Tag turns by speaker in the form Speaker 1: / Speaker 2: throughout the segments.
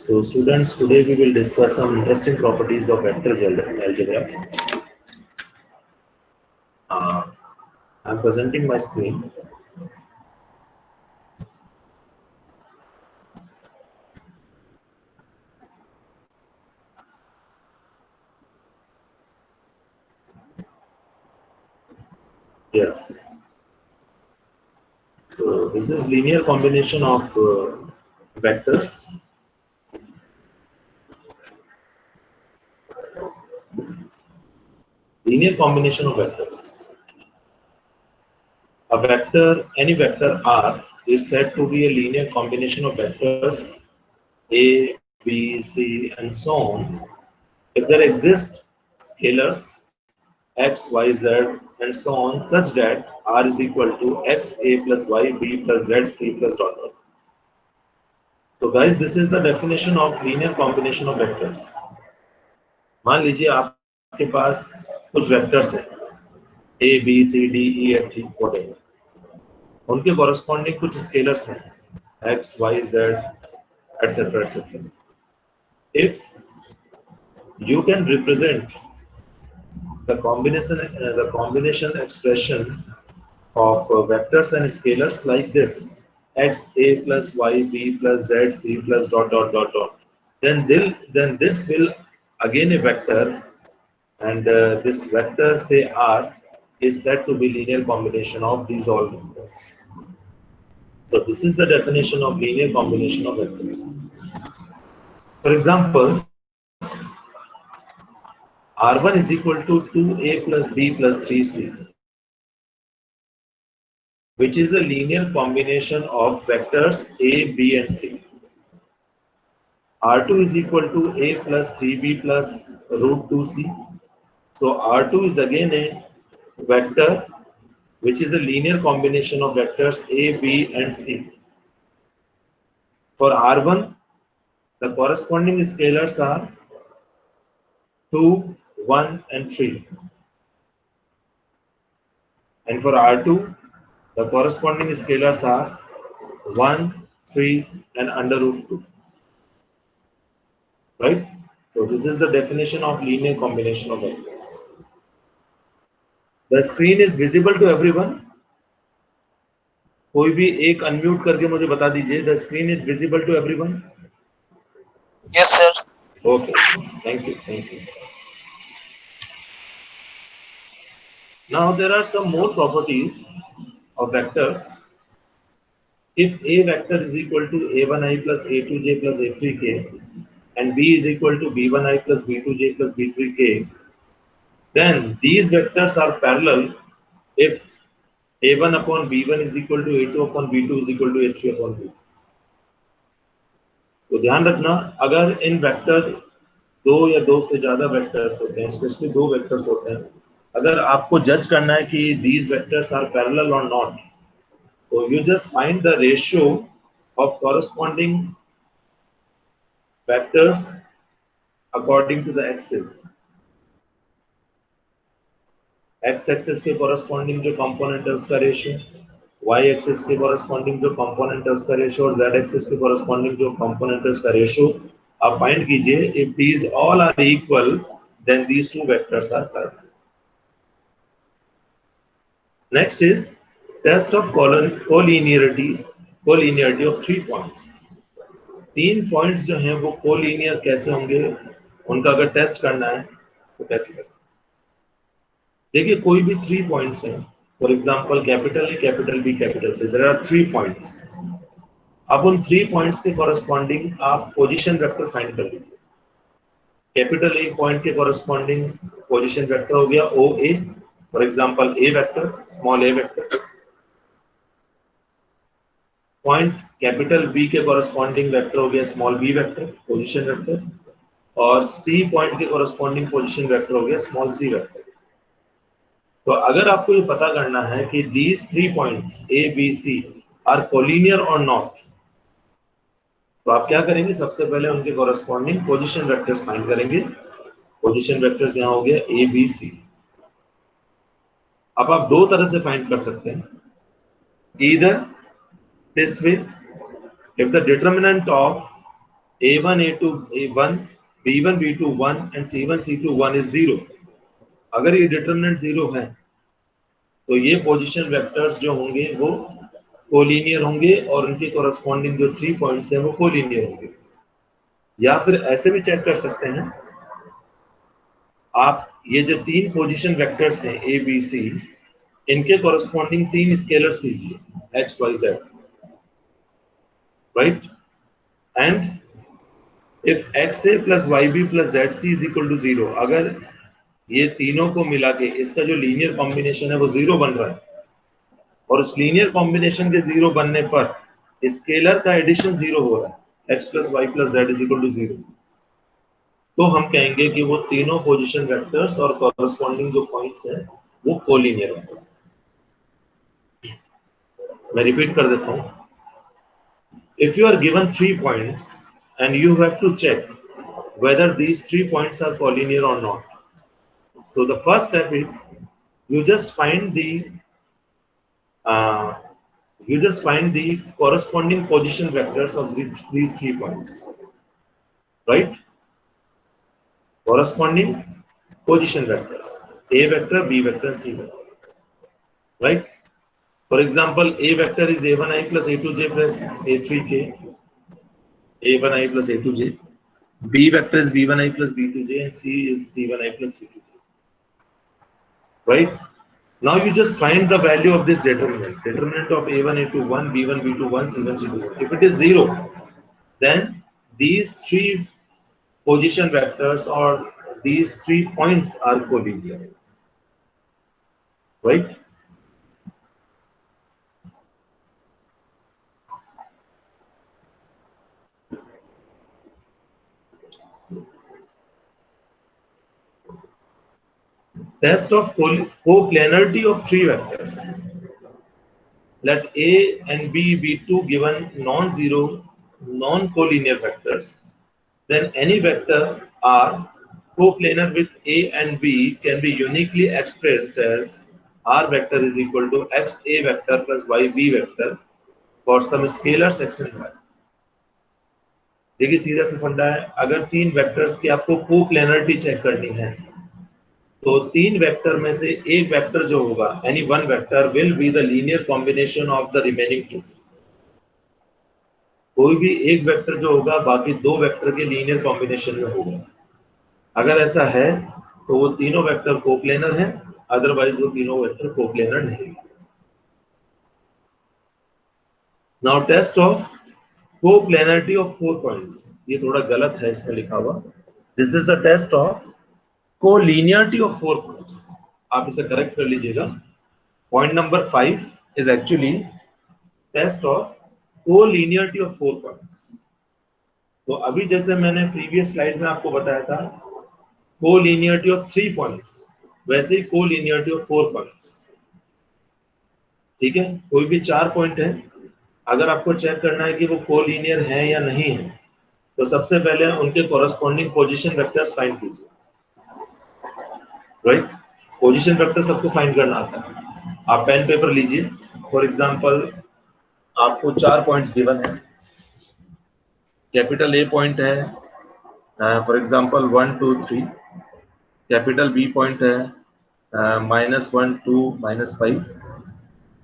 Speaker 1: So students, today we will discuss some interesting properties of vector algebra. I'm presenting my screen. Yes. So this is linear combination of vectors. Linear combination of vectors. A vector, any vector R is said to be a linear combination of vectors A, B, C, and so on. If there exist scalars x, y, z, and so on, such that R is equal to x, A plus y, B plus z, C plus dot dot. So guys, this is the definition of linear combination of vectors. मान लीजिए आपके पास कुछ vectors हैं A, B, C, D, E, F, G, whatever. उनके corresponding कुछ scalars हैं x, y, z, etc. etc. If you can represent the combination expression of vectors and scalars like this: x, A plus y, B plus z, C plus dot dot dot dot. Then this will again a vector, and this vector, say R, is said to be linear combination of these all vectors. So this is the definition of linear combination of vectors. For example, R1 is equal to 2A plus B plus 3C, which is a linear combination of vectors A, B, and C. R2 is equal to A plus 3B plus root 2C. So R2 is again a vector which is a linear combination of vectors A, B, and C. For R1, the corresponding scalars are 2, 1, and 3. And for R2, the corresponding scalars are 1, 3, and under root 2. Right? So this is the definition of linear combination of vectors. The screen is visible to everyone. कोई भी एक unmute करके मुझे बता दीजिए. The screen is visible to everyone.
Speaker 2: Yes, sir.
Speaker 1: Okay. Thank you. Thank you. Now there are some more properties of vectors. If A vector is equal to A1i plus A2j plus A3k and B is equal to B1i plus B2j plus B3k, then these vectors are parallel if A1 upon B1 is equal to A2 upon B2 is equal to A3 upon B2. तो ध्यान रखना, अगर इन vector दो या दो से ज्यादा vectors होते हैं, स्पेशली दो वेक्टर्स होते हैं, अगर आपको जज करना है कि these vectors are parallel or not, so you just find the ratio of corresponding vectors according to the axis. X axis के corresponding जो component है उसका रेशियो, Y एक्सिस के corresponding जो component है उसका रेशियो, और Z एक्सिस के corresponding जो component है उसका रेशियो आप फाइंड कीजिए. If these all are equal, then these two vectors are parallel. Next is test of collinearity of 3 points. 3 points जो हैं वो कोलिनियर कैसे होंगे, उनका अगर टेस्ट करना है तो कैसे करें. देखिए, कोई भी 3 पॉइंट्स हैं, for example capital A, capital B, capital C, there are 3 points. अब उन 3 पॉइंट्स के कॉरेस्पॉन्डिंग आप पोजीशन वेक्टर फाइंड कर लीजिए. कैपिटल ए पॉइंट के कॉरेस्पॉन्डिंग पोजीशन वेक्टर हो गया O A, for example A vector, small A vector. Point capital B के कॉरेस्पॉन्डिंग वेक्टर हो गया small B vector, position vector. और सी पॉइंट के कॉरेस्पॉन्डिंग पोजीशन वेक्टर हो गया स्मॉल सी वेक्टर. तो अगर आपको ये पता करना है कि these 3 points A, B, C are collinear or not, तो आप क्या करेंगे, सबसे पहले उनके कॉरेस्पॉन्डिंग पोजीशन वेक्टर्स फाइंड करेंगे. पोजीशन वेक्टर्स यहाँ हो गया A, B, C. अब आप दो तरह से फाइंड कर सकते हैं. Either this way, if the determinant of A1 A2 A1 B1 B2 1 and C1 C2 1 is 0, अगर ये डिटरमिनेंट 0 है तो ये पोजीशन वेक्टर्स जो होंगे वो कोलिनियर होंगे और उनके कोरस्पॉन्डिंग जो 3 पॉइंट्स हैं वो कोलिनियर होंगे। या फिर ऐसे भी चेक कर सकते हैं आप, ये जो 3 पोजीशन वेक्टर्स हैं ए बी सी, इनके कोरस्पॉन्डिंग 3 स्केलर्स लीजिए x y z, right, and if x A plus y B plus z C is equal to 0, अगर ये तीनों को मिला के इसका जो लीनियर कॉम्बिनेशन है वो 0 बन रहा है और उस लीनियर कॉम्बिनेशन के 0 बनने पर स्केलर का एडिशन 0 हो रहा है, x plus y plus z is equal to 0, तो हम कहेंगे कि वो तीनों पोजीशन वेक्टर्स और कॉरस्पॉन्डिंग जो पॉइंट्स हैं वो कोलिनियर हैं। मैं रिपीट कर देता हूं, if you are given 3 points and you have to check whether these 3 points are collinear or not. So the first step is you just find the corresponding position vectors of these 3 points, right? Corresponding position vectors, A vector, B vector, C vector, right? For example, A vector is A1i plus A2j plus A3k, A1i plus A2j. B vector is B1i plus B2j and C is C1i plus C2j, right? Now you just find the value of this determinant of A1, A2, 1, B1, B2, 1, C1, C2, 1. If it is 0, then these 3 position vectors or these 3 points are collinear, right? Test of coplanarity of 3 vectors. Let A and B be 2 given non-zero, non-collinear vectors. Then any vector R coplanar with A and B can be uniquely expressed as R vector is equal to XA vector plus YB vector for some scalars X and Y. देखिए सीधा सा फंडा है, अगर 3 vectors की आपको coplanarity check करनी है तो 3 वेक्टर में से एक वेक्टर जो होगा, any one vector will be the linear combination of the remaining 2। कोई भी एक वेक्टर जो होगा बाकी 2 वेक्टर के लीनियर कॉम्बिनेशन में होगा। अगर ऐसा है तो वो तीनों वेक्टर कोप्लेनर हैं, अदरवाइज वो तीनों वेक्टर कोप्लेनर नहीं। Now test of coplanarity of 4 points, ये थोड़ा गलत है इसमें लिखा हुआ, this is the test of collinearity of 4 points, आप इसे करेक्ट कर लीजिएगा। Point number 5 is actually test of collinearity of 4 points. तो अभी जैसे मैंने प्रीवियस स्लाइड में आपको बताया था कोलिनियरिटी ऑफ 3 पॉइंट्स, वैसे ही कोलिनियरिटी ऑफ 4 पॉइंट्स, ठीक है। कोई भी 4 पॉइंट है, अगर आपको चेक करना है कि वो कोलिनियर है या नहीं है, तो सबसे पहले उनके कॉरस्पॉन्डिंग पोजीशन वेक्टर्स फाइंड कीजिए, राइट? पोजीशन वेक्टर सबको फाइंड करना आता है। आप पेन पेपर लीजिए, फॉर एग्जांपल आपको 4 पॉइंट्स गिवन है, कैपिटल ए पॉइंट है for example 1 2 3, capital B point है -1 2 -5,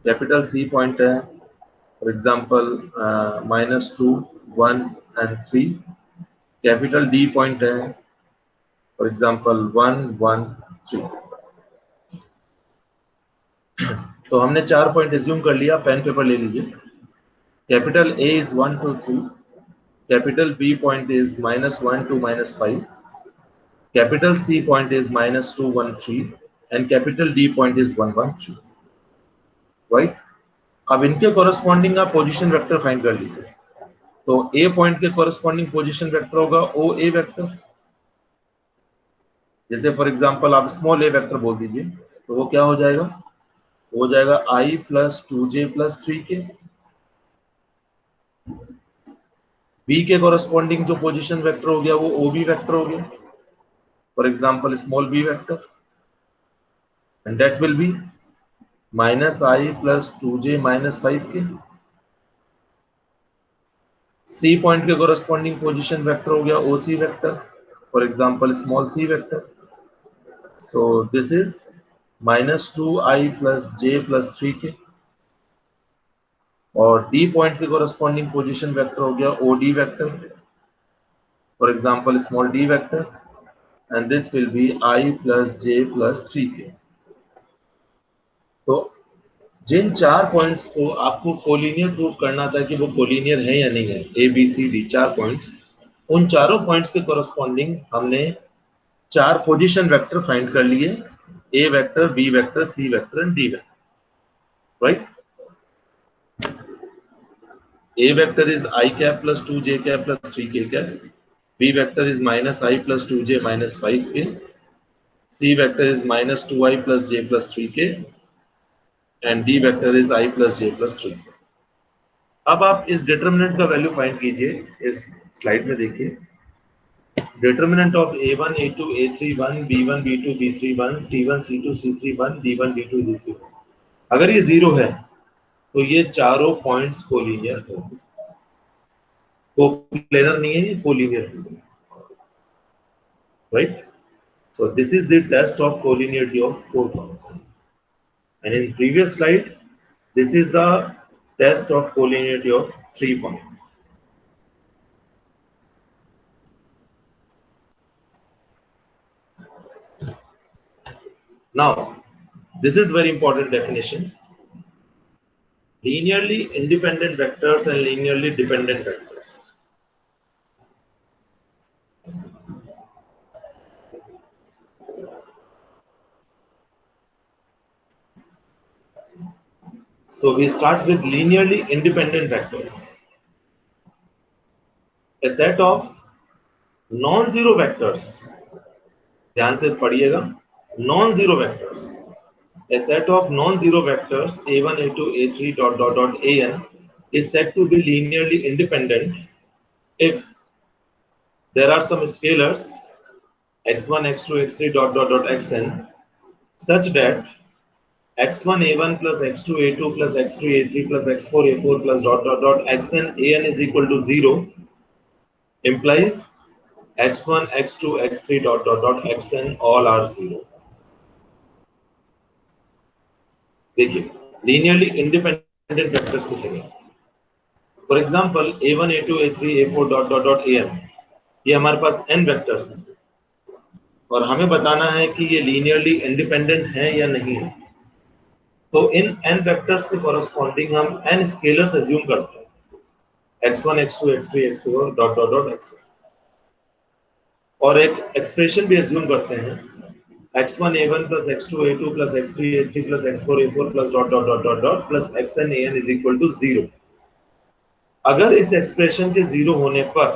Speaker 1: कैपिटल सी पॉइंट है for example -2 1 and 3, capital D point है फॉर एग्जांपल 1 1 3। तो हमने 4 पॉइंट एज्यूम कर लिया, पेन पेपर ले लीजिए। Capital A is 1 2 3, capital B point is -1 2 -5, capital C point is -2 1 3 and capital D point is 1 1 3, right? अब इनके कॉरस्पॉन्डिंग आप पोजीशन वेक्टर फाइंड कर लीजिए। तो ए पॉइंट के कॉरस्पॉन्डिंग पोजीशन वेक्टर होगा ओ ए वेक्टर, जैसे फॉर एग्जांपल आप स्मॉल ए वेक्टर बोल दीजिए, तो वो क्या हो जाएगा? हो जाएगा i plus 2j plus 3k। B के कॉरस्पॉन्डिंग जो पोजीशन वेक्टर हो गया वो ओ बी वेक्टर हो गया, for example small B vector, and that will be -i plus 2j -5k। C point के कोरस्पॉन्डिंग पोजीशन वेक्टर हो गया O C vector, for example small C vector. So this is -2i + j + 3k. और D point के corresponding position vector हो गया O D vector, for example small D vector, and this will be i + j + 3k. तो जिन चार points को आपको collinear proof करना था कि वो कोलिनियर है या नहीं है, ए बी सी डी, चार पॉइंट्स, उन चारों पॉइंट्स के कोरस्पॉन्डिंग हमने चार पोजीशन वेक्टर फाइंड कर लिए, A vector, B vector, C vector and D vector. Right? A vector is I cap plus 2j cap plus 3k cap. B vector is -I plus 2j minus 5k. C vector is -2i plus j plus 3k. And D vector is I plus j plus 3k. अब आप इस determinant का value find कीजिए. इस slide में देखिए. Determinant of a1 a2 a3 1 b1 b2 b3 1 c1 c2 c3 1 d1 d2 d3 1. अगर ये जीरो है तो ये चारों पॉइंट्स कोलिनियर होंगे. कोप्लेनर नहीं है, कोलिनियर है. Right? So this is the test of collinearity of 4 points. And in previous slide, this is the test of collinearity of 3 points. Now, this is very important definition. Linearly independent vectors and linearly dependent vectors. So we start with linearly independent vectors. A set of non-zero vectors. ध्यान से पढ़िएगा. Non-zero vectors. A set of non-zero vectors a1, a2, a3 dot dot dot an is said to be linearly independent if there are some scalars x1, x2, x3 dot dot dot xn such that x1 a1 plus x2 a2 plus x3 a3 plus x4 a4 plus dot dot dot xn an is equal to 0 implies x1 x2 x3 dot dot dot xn all are 0. देखिए linearly independent vectors को समझिए. For example a1 a2 a3 a4 dot dot dot an, ये हमारे पास n vectors हैं और हमें बताना है कि ये linearly independent हैं या नहीं है. तो इन n वेक्टर्स के कोरस्पॉन्डिंग हम n स्केलर्स अज्यूम करते हैं, x1 x2 x3 x4 dot dot dot x, और एक एक्सप्रेशन भी अज्यूम करते हैं x1 a1 plus x2 a2 plus x3 a3 plus x4 a4 plus dot dot dot dot dot plus xn an is equal to 0. अगर इस expression के 0 होने पर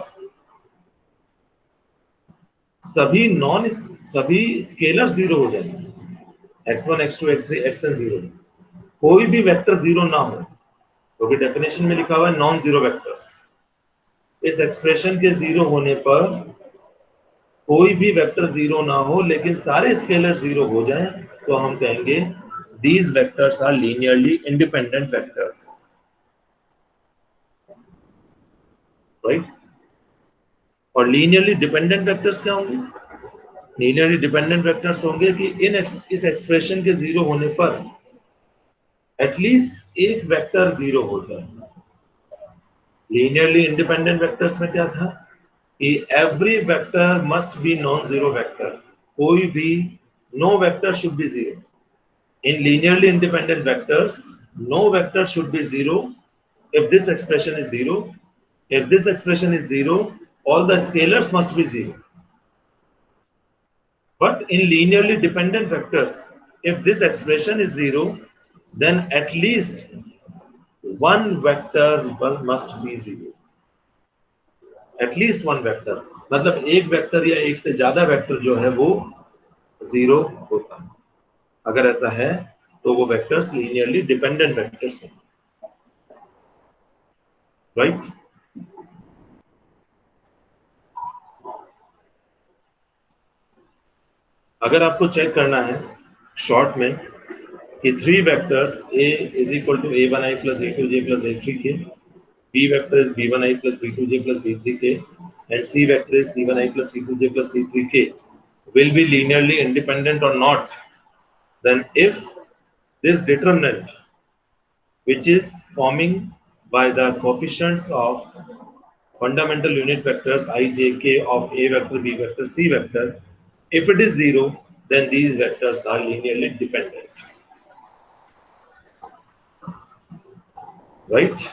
Speaker 1: सभी स्केलर 0 हो जाएंगे, x1 x2 x3 xn 0, कोई भी वेक्टर 0 ना हो, क्योंकि डेफिनेशन में लिखा हुआ है नॉन जीरो वेक्टर्स. इस एक्सप्रेशन के 0 होने पर कोई भी वेक्टर 0 ना हो लेकिन सारे स्केलर 0 हो जाएं, तो हम कहेंगे these vectors are linearly independent vectors. Right? और linearly dependent vectors क्या होंगे? linearly dependent vectors होंगे कि इस एक्सप्रेशन के 0 होने पर एटलीस्ट एक वेक्टर 0 हो जाए. लीनियरली इंडिपेंडेंट वेक्टर्स में क्या था कि every vector must be non zero vector, कोई भी no vector should be 0. In linearly independent vectors no vector should be 0 if this expression is 0. If this expression is 0, all the scalars must be 0. But in linearly dependent vectors, if this expression is 0, then at least one vector must be 0. At least one vector, मतलब एक vector या एक से ज्यादा vector जो है वो 0 होता है. अगर ऐसा है तो वो वेक्टर्स लीनियरली डिपेंडेंट वेक्टर्स हैं. राइट? अगर आपको चेक करना है शॉर्ट में कि 3 vectors a is equal to a1i plus a2j plus a3k B vector is B1I plus B2J plus B3K, and C vector is C1I plus C2J plus C3K, will be linearly independent or not, then if this determinant, which is forming by the coefficients of fundamental unit vectors I, J, K of A vector, B vector, C vector, if it is 0, then these vectors are linearly dependent. Right?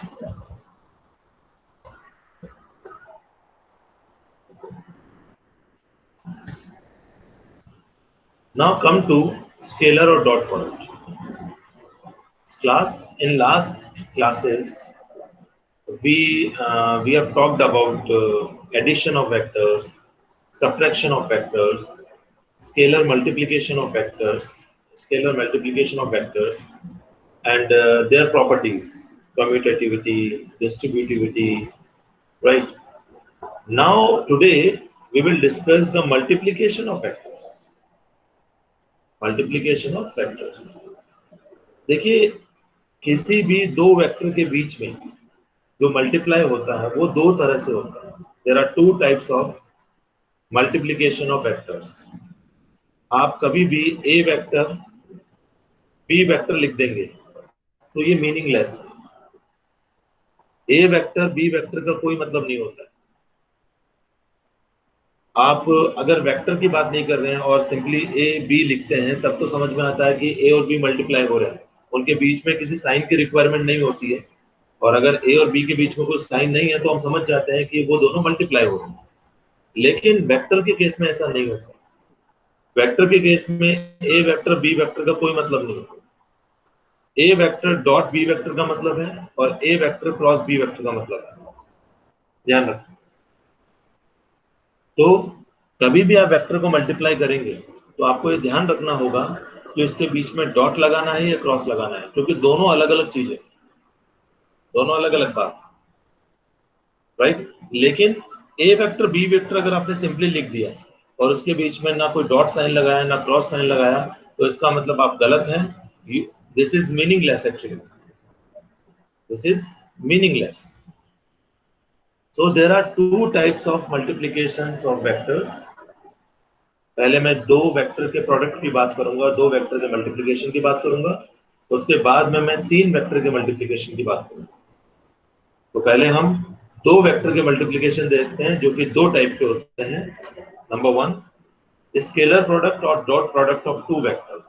Speaker 1: Now come to scalar or dot product. In last classes, we have talked about addition of vectors, subtraction of vectors, scalar multiplication of vectors, and their properties, commutativity, distributivity, right? Now today we will discuss the multiplication of vectors. देखिए, किसी भी दो vector के बीच में जो multiply होता है वो दो तरह से होता है. There are two types of multiplication of vectors. आप कभी भी A वेक्टर B वेक्टर लिख देंगे तो ये मीनिंगलेस है. A वेक्टर B वेक्टर का कोई मतलब नहीं होता है. आप अगर वेक्टर की बात नहीं कर रहे हैं और सिंपली A B लिखते हैं तब तो समझ में आता है कि A और B मल्टीप्लाई हो रहे हैं. उनके बीच में किसी साइन की रिक्वायरमेंट नहीं होती है, और अगर A और B के बीच में कोई साइन नहीं है तो हम समझ जाते हैं कि वो दोनों मल्टीप्लाई हो रहे हैं. लेकिन वेक्टर के केस में ऐसा नहीं होता. वेक्टर के केस में A वेक्टर B वेक्टर का कोई मतलब नहीं होता. A vector dot B vector का मतलब है और A vector cross B vector का मतलब है. ध्यान रखें. तो कभी भी आप वेक्टर को मल्टीप्लाई करेंगे तो आपको ये ध्यान रखना होगा कि उसके बीच में डॉट लगाना है या क्रॉस लगाना है, क्योंकि दोनों अलग अलग चीजें, दोनों अलग अलग बात, राइट. लेकिन A वेक्टर B वेक्टर अगर आपने सिंपली लिख दिया और उसके बीच में ना कोई डॉट साइन लगाया ना क्रॉस साइन लगाया तो इसका मतलब आप गलत हैं. This is meaningless. Actually this is meaningless. So there are two types of multiplications of vectors. पहले मैं दो वेक्टर के प्रोडक्ट की बात करूंगा, दो वेक्टर के मल्टीप्लिकेशन की बात करूंगा, उसके बाद में मैं तीन वेक्टर के मल्टीप्लिकेशन की बात करूंगा. तो पहले हम दो वेक्टर के मल्टीप्लिकेशन देखते हैं जो कि दो टाइप के होते हैं. नंबर वन, स्केलर प्रोडक्ट और dot product of two vectors.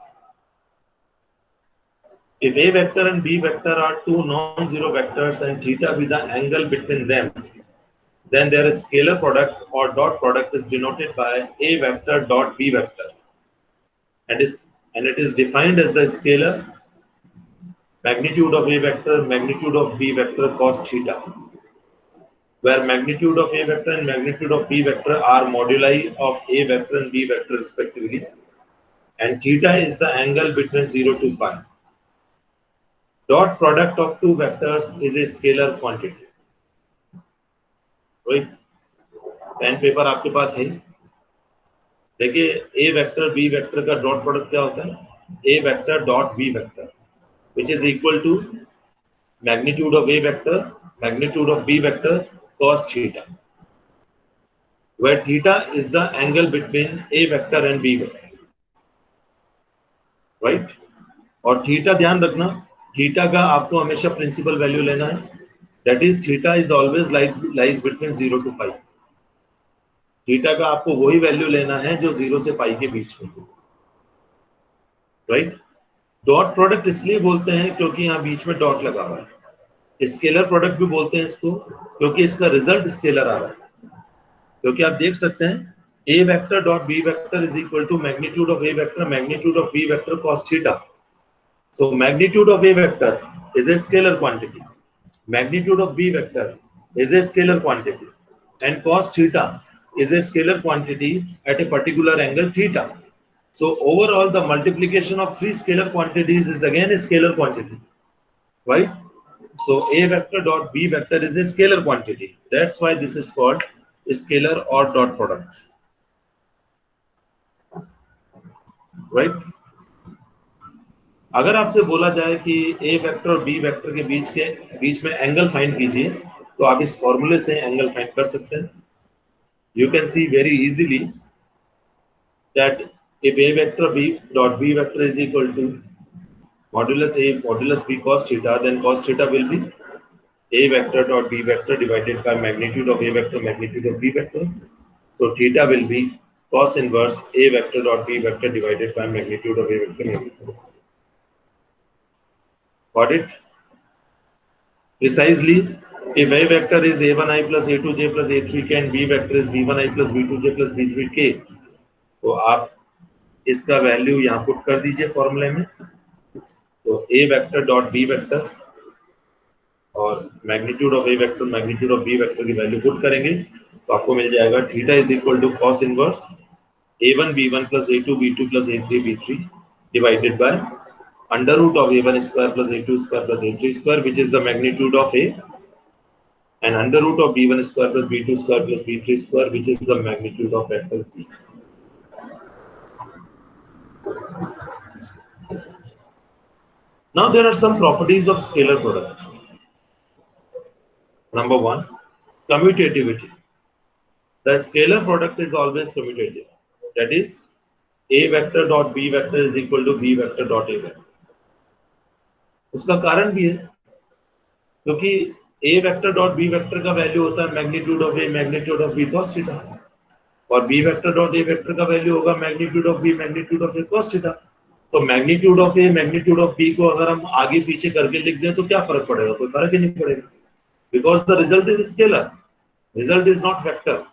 Speaker 1: If A vector and B vector are two non-zero vectors and theta be the angle between them, then their scalar product or dot product is denoted by A vector dot B vector, and it is defined as the scalar magnitude of A vector, magnitude of B vector cos theta, where magnitude of A vector and magnitude of B vector are moduli of A vector and B vector respectively, and theta is the angle between 0 to pi. Dot product of two vectors is a scalar quantity. Right? Pen paper आपके पास है. देखिए, A vector B vector का dot product क्या होता है? A vector dot B vector, which is equal to magnitude of A vector, magnitude of B vector cos theta, where theta is the angle between A vector and B vector. Right? और theta ध्यान रखना, theta का आपको हमेशा principal value लेना है. That is theta is always lies between 0 to pi. Theta का आपको वही वैल्यू लेना है जो 0 से पाई के बीच में. राइट. डॉट प्रोडक्ट इसलिए बोलते हैं क्योंकि यहाँ बीच में डॉट लगा हुआ है. स्केलर प्रोडक्ट भी बोलते हैं इसको क्योंकि इसका रिजल्ट स्केलर आ रहा है. क्योंकि आप देख सकते हैं A vector dot B vector is equal to magnitude of A vector magnitude of B vector cos theta. So magnitude of A vector is a scalar quantity. Magnitude of B vector is a scalar quantity, and cos theta is a scalar quantity at a particular angle theta. So overall, the multiplication of three scalar quantities is again a scalar quantity, right? So A vector dot B vector is a scalar quantity. That's why this is called a scalar or dot product, right? अगर आपसे बोला जाए कि A vector और B vector के बीच में angle find कीजिए, तो आप इस फॉर्मूले से एंगल फाइंड कर सकते हैं. You can see very easily that if a vector b dot b vector is equal to modulus a modulus b cos theta, then cos theta will be a vector dot b vector divided by magnitude of a vector magnitude of b vector. So theta will be cos inverse a vector dot b vector divided by magnitude of a vector magnitude. Got it? Precisely, if a vector is a1i plus a2j plus a3k and b vector is b1i plus b2j plus b3k, तो आप इसका value यहाँ put कर दीजिए फॉर्मूले में. तो a vector dot b vector और magnitude of a vector magnitude of b vector की वैल्यू पुट करेंगे तो आपको मिल जाएगा theta is equal to cos inverse a1 b1 plus a2 b2 plus a3 b3 divided by under root of a1 square plus a2 square plus a3 square which is the magnitude of a and under root of b1 square plus b2 square plus b3 square which is the magnitude of vector b. Now there are some properties of scalar product. Number one, commutativity. The scalar product is always commutative. That is, a vector dot b vector is equal to b vector dot a vector. उसका कारण भी है क्योंकि a vector dot b vector का value होता है magnitude of a magnitude of b cos theta और b vector dot a vector का वैल्यू होगा magnitude of b magnitude of a cos theta. तो magnitude of a magnitude of b को अगर हम आगे पीछे करके लिख दें तो क्या फर्क पड़ेगा? कोई फर्क ही नहीं पड़ेगा because the result is scalar. Result is not vector.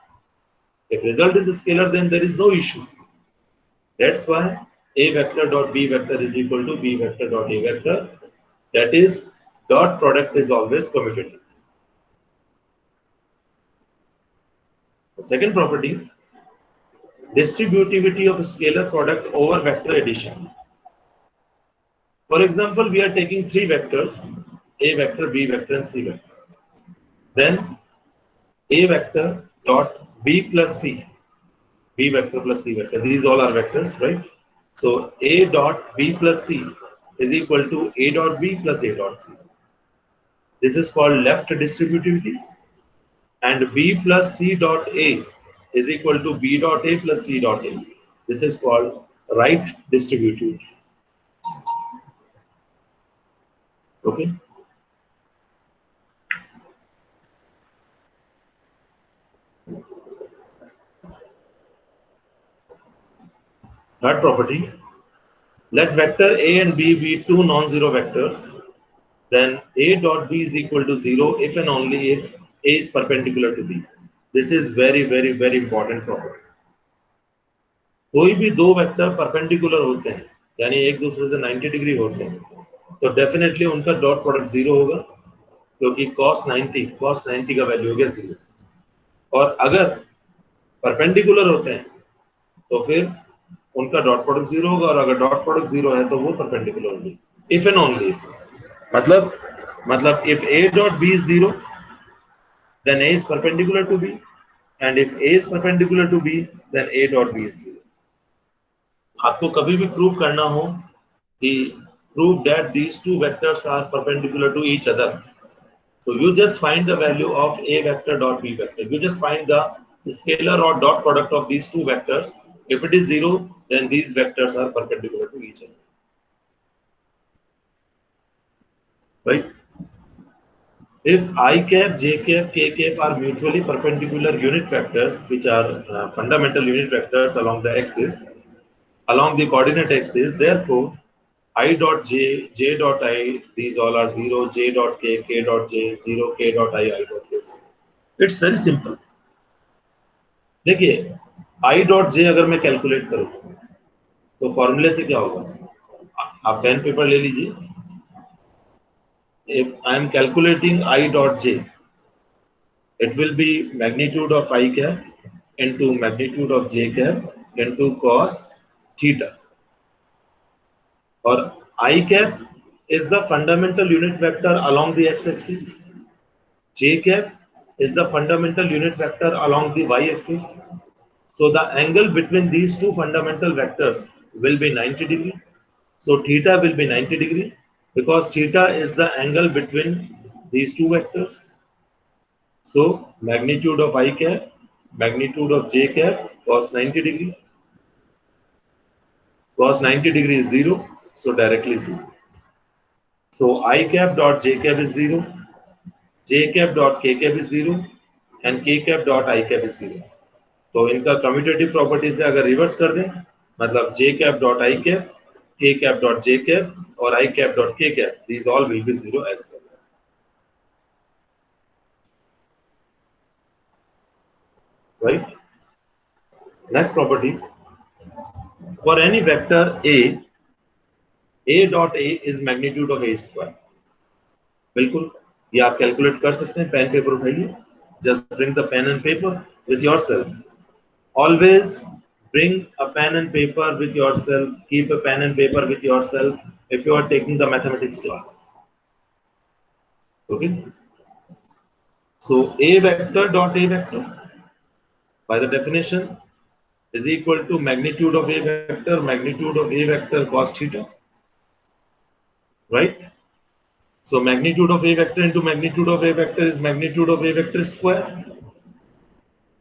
Speaker 1: If result is scalar then there is no issue. That's why a vector dot b vector is equal to b vector dot a vector. That is dot product is always commutative. The second property, distributivity of scalar product over vector addition. For example, we are taking three vectors, a vector, b vector and c vector. Then a vector dot b plus c, b vector plus c vector. These all are vectors, right? So a dot b plus c is equal to a dot b plus a dot c. This is called left distributivity, and b plus c dot a is equal to b dot a plus c dot a. This is called right distributivity. Okay. Third property, let vector a and b be two non-zero vectors. Then a dot b is equal to 0 if and only if a is perpendicular to b. This is very important property. कोई भी दो vector perpendicular होते हैं यानी एक दूसरे से 90 degree होते हैं तो डेफिनेटली उनका डॉट प्रोडक्ट 0 होगा क्योंकि cos 90 का वैल्यू हो गया 0. और अगर परपेंडिकुलर होते हैं तो फिर उनका डॉट प्रोडक्ट 0 होगा और अगर डॉट प्रोडक्ट 0 है तो वो परपेंडिकुलर होंगे. इफ एंड ओनली इफ मतलब if a dot b is 0 then a is perpendicular to b, and if a is perpendicular to b then a dot b is 0. आपको कभी भी प्रूव करना हो कि prove that these two vectors are perpendicular to each other, so you just find the value of a vector dot b vector. You just find the scalar or dot product of these two vectors. If it is 0 then these vectors are perpendicular to each other, right? If I cap, j cap, k cap are mutually perpendicular unit vectors, which are fundamental unit vectors along the axis, along the coordinate axis, therefore I dot j, j dot I, these all are 0, j dot k, k dot j, 0, k dot I dot k. It's very simple. देखिए I dot j अगर मैं calculate करूँ तो फॉर्मूले से क्या होगा? आप पेन पेपर ले लीजिए. If I am calculating I dot j, it will be magnitude of I cap into magnitude of j cap into cos theta. Or I cap is the fundamental unit vector along the x-axis. J cap is the fundamental unit vector along the y-axis. So the angle between these two fundamental vectors will be 90 degree. So theta will be 90 degree. Because theta is the angle between these two vectors. So magnitude of I cap, magnitude of j cap cos 90 degree. Cos 90 degree is 0, so directly 0. So I cap dot j cap is 0, j cap dot k cap is 0, and k cap dot I cap is 0. तो इनका commutative property से अगर reverse कर दें, मतलब j cap dot I cap, k cap dot j cap और I cap dot k cap, these all will be 0 as well. Right? Next property. For any vector A dot A is magnitude of A square. बिल्कुल, ये आप calculate कर सकते हैं. Pen paper उठाइए. Just bring the pen and paper with yourself. Always bring a pen and paper with yourself. Keep a pen and paper with yourself if you are taking the mathematics class. Okay. So A vector dot A vector, by the definition, is equal to magnitude of A vector cos theta. Right? So magnitude of A vector into magnitude of A vector is magnitude of A vector square.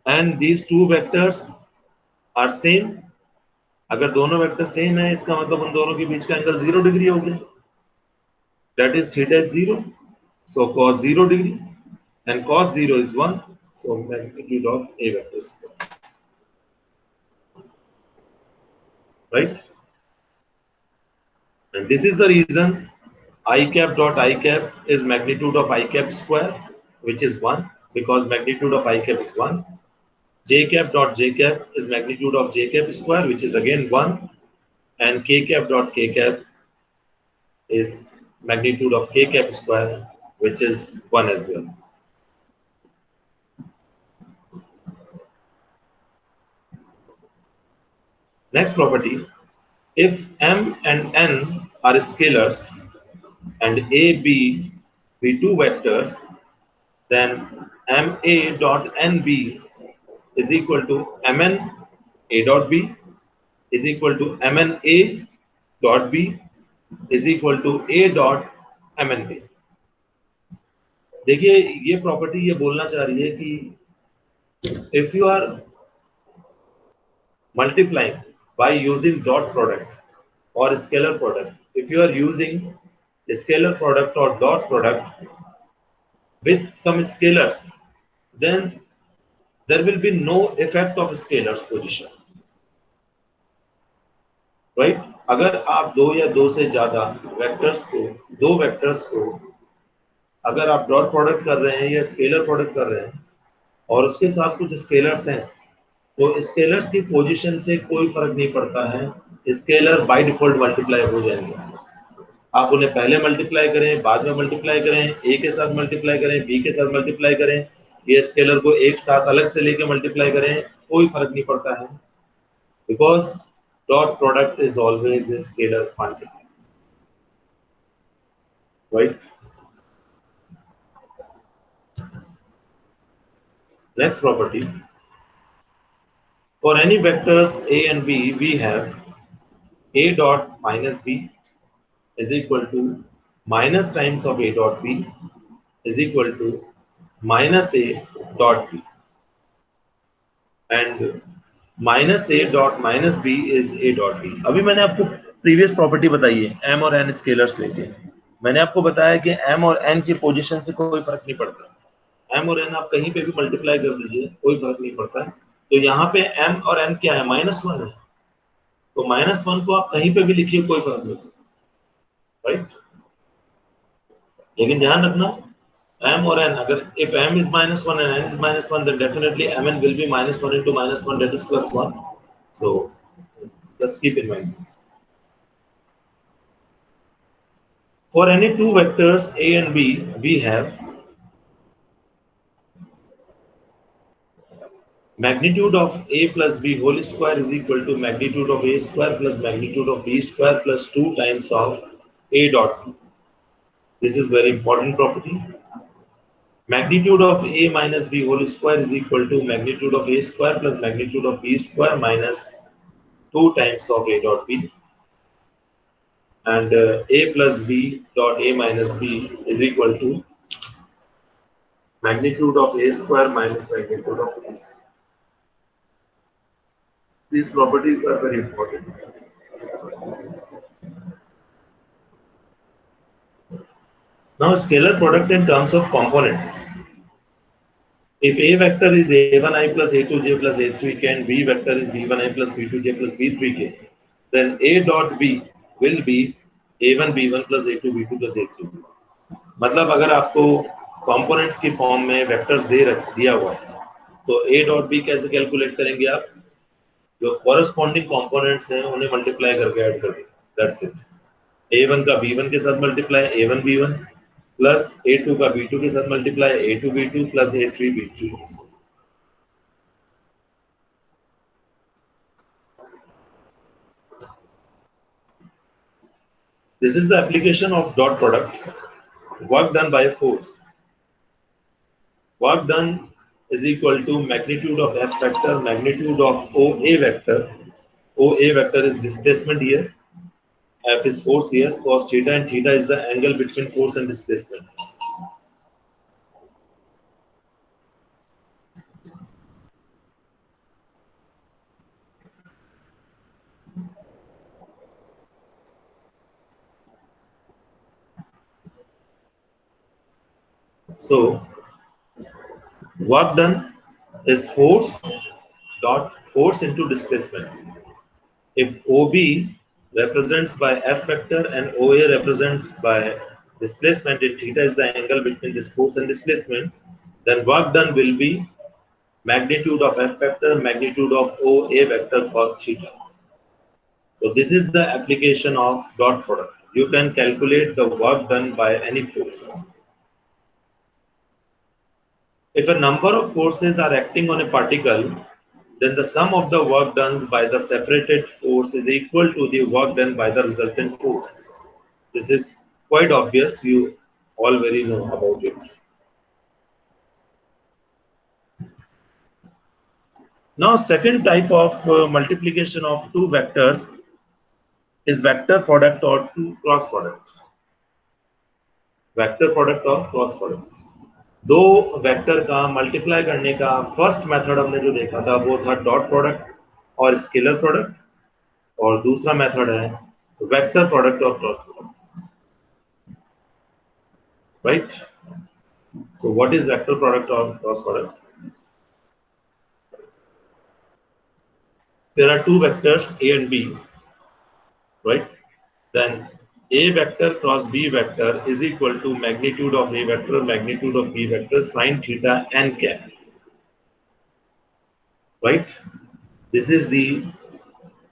Speaker 1: And these two vectors are same. अगर दोनों vector same है, इसका मतलब उन दोनों के बीच का angle 0 degree हो गया. That is theta is 0. So cos 0 degree and cos 0 is 1. So magnitude of A vector square. Right? And this is the reason I cap dot I cap is magnitude of I cap square, which is 1, because magnitude of I cap is 1. J cap dot J cap is magnitude of J cap square, which is again 1. And K cap dot K cap is magnitude of K cap square, which is 1 as well. Next property, if M and N are scalars and A, B be two vectors, then MA dot NB is equal to MN A dot B is equal to MN A dot B is equal to A dot MN B. देखिए ये property ये बोलना चाह रही है कि if you are multiplying by using dot product or scalar product, if you are using scalar product or dot product with some scalars, then there will be no effect of scalars position. Right? अगर आप दो या दो से ज्यादा vectors को, दो vectors को अगर आप डॉट प्रोडक्ट कर रहे हैं या स्केलर प्रोडक्ट कर रहे हैं और उसके साथ कुछ स्केलर्स हैं, तो स्केलर्स की पोजीशन से कोई फर्क नहीं पड़ता है. स्केलर बाय डिफॉल्ट मल्टीप्लाई हो जाएंगे. आप उन्हें पहले मल्टीप्लाई करें, बाद में मल्टीप्लाई करें, ए के साथ मल्टीप्लाई करें, बी के साथ मल्टीप्लाई करें, ये स्केलर को एक साथ अलग से लेके मल्टीप्लाई करें, कोई फर्क नहीं पड़ता है, because dot product is always a scalar quantity. Right? Next property. For any vectors A and B, we have A dot minus B is equal to minus times of A dot B is equal to minus A dot B. And minus A dot minus B is A dot B. अभी मैंने आपको previous property बताई है M और N scalars लेके. मैंने आपको बताया कि M और N की पोजीशन से कोई फर्क नहीं पड़ता. M और N आप कहीं पे भी मल्टीप्लाई कर लीजिए, कोई फर्क नहीं पड़ता है. तो यहाँ पे M और N क्या है? -1 है. तो -1 को आप कहीं पे भी लिखिए, कोई फर्क नहीं पड़ता. राइट? लेकिन ध्यान रखना, M or N, अगर if M is -1 and N is -1, then definitely Mn will be -1 into -1, that is +1. So just keep in mind this. For any two vectors A and B, we have magnitude of A plus B whole square is equal to magnitude of A square plus magnitude of B square plus 2 times of A dot B. This is very important property. Magnitude of A minus B whole square is equal to magnitude of A square plus magnitude of B square minus 2 times of A dot B. And A plus B dot A minus B is equal to magnitude of A square minus magnitude of A square. These properties are very important. Now, scalar product in terms of components. If A vector is A1i plus A2j plus A3k and B vector is B1i plus B2j plus B3k, then A dot B will be A1 B1 plus A2 B2 plus A3. मतलब अगर आपको components की form में vectors दिया हुआ है तो A dot B कैसे कैलकुलेट करेंगे आप? जो कॉरेस्पॉन्डिंग कंपोनेंट्स हैं उन्हें मल्टीप्लाई करके ऐड कर देंगे, दैट्स इट। A1 का B1 के साथ multiply A1 B1 plus A2 का B2 के साथ multiply A2 B2 plus A3 B3 के साथ। This is the application of dot product. Work done by a force. Work done is equal to magnitude of F vector, magnitude of OA vector. OA vector is displacement here. F is force here. Cos theta and theta is the angle between force and displacement. So, work done is force dot force into displacement. If OB represents by F vector and OA represents by displacement, and theta is the angle between this force and displacement, then work done will be magnitude of F vector, magnitude of OA vector cos theta. So this is the application of dot product. You can calculate the work done by any force. If a number of forces are acting on a particle, then the sum of the work done by the separated force is equal to the work done by the resultant force. This is quite obvious. You all very know about it. Now, second type of multiplication of two vectors is vector product or two cross product. Vector product or cross product. दो vector का multiply करने का first method हमने जो देखा था वो था डॉट प्रोडक्ट और स्केलर प्रोडक्ट, और दूसरा मेथड है वेक्टर प्रोडक्ट और cross product, right? So what is vector product और cross product? There are two vectors A and B, right? Then A vector cross B vector is equal to magnitude of A vector, magnitude of B vector, sine theta n cap. Right? This is the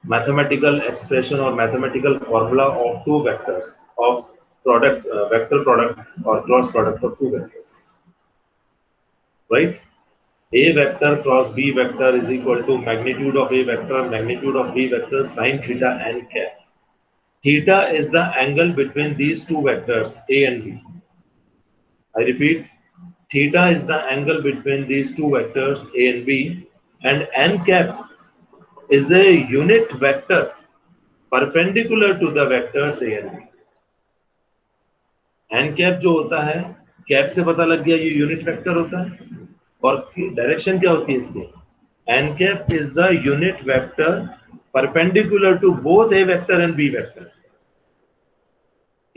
Speaker 1: mathematical expression or mathematical formula of two vectors of product, vector product or cross product of two vectors. Right? A vector cross B vector is equal to magnitude of A vector, magnitude of B vector, sine theta n cap. Theta is the angle between these two vectors A and B. I repeat, theta is the angle between these two vectors A and B, and n cap is the unit vector perpendicular to the vectors A and B. n cap जो होता है, cap से पता लग गया ये unit vector होता है, और डायरेक्शन क्या होती है इसकी? n cap is the unit vector perpendicular to both A vector and B vector.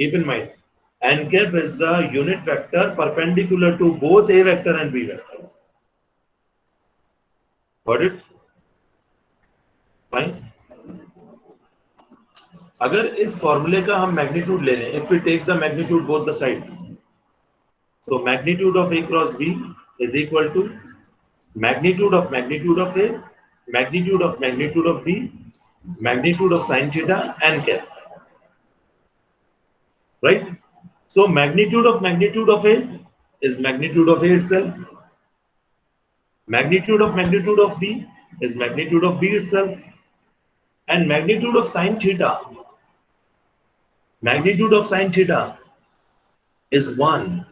Speaker 1: Keep in mind, n cap is the unit vector perpendicular to both A vector and B vector. Got it? Fine. अगर इस फॉर्मूले का हम magnitude ले लें, if we take the magnitude both the sides, so magnitude of A cross B is equal to magnitude of A, magnitude of B, magnitude of sine theta n cap. Right? So magnitude of A is magnitude of A itself. Magnitude of B is magnitude of B itself. And magnitude of sine theta is 1,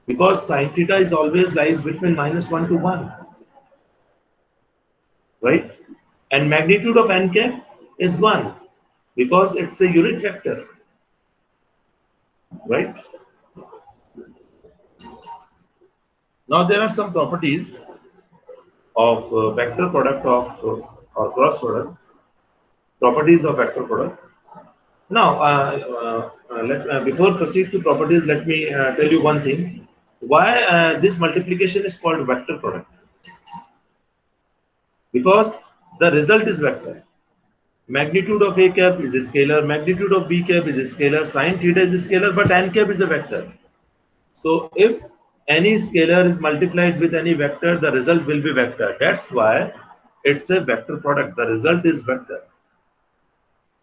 Speaker 1: because sine theta is always lies between -1 to 1. Right? And magnitude of n cap is 1, because it's a unit vector. Right? Now there are some properties of vector product of or cross product. Properties of vector product. Now, before proceed to properties, let me tell you one thing. Why this multiplication is called vector product? Because the result is vector. Magnitude of A cap is a scalar, magnitude of B cap is a scalar, sin theta is a scalar, but n cap is a vector. So if any scalar is multiplied with any vector, the result will be vector. That's why it's a vector product. The result is vector.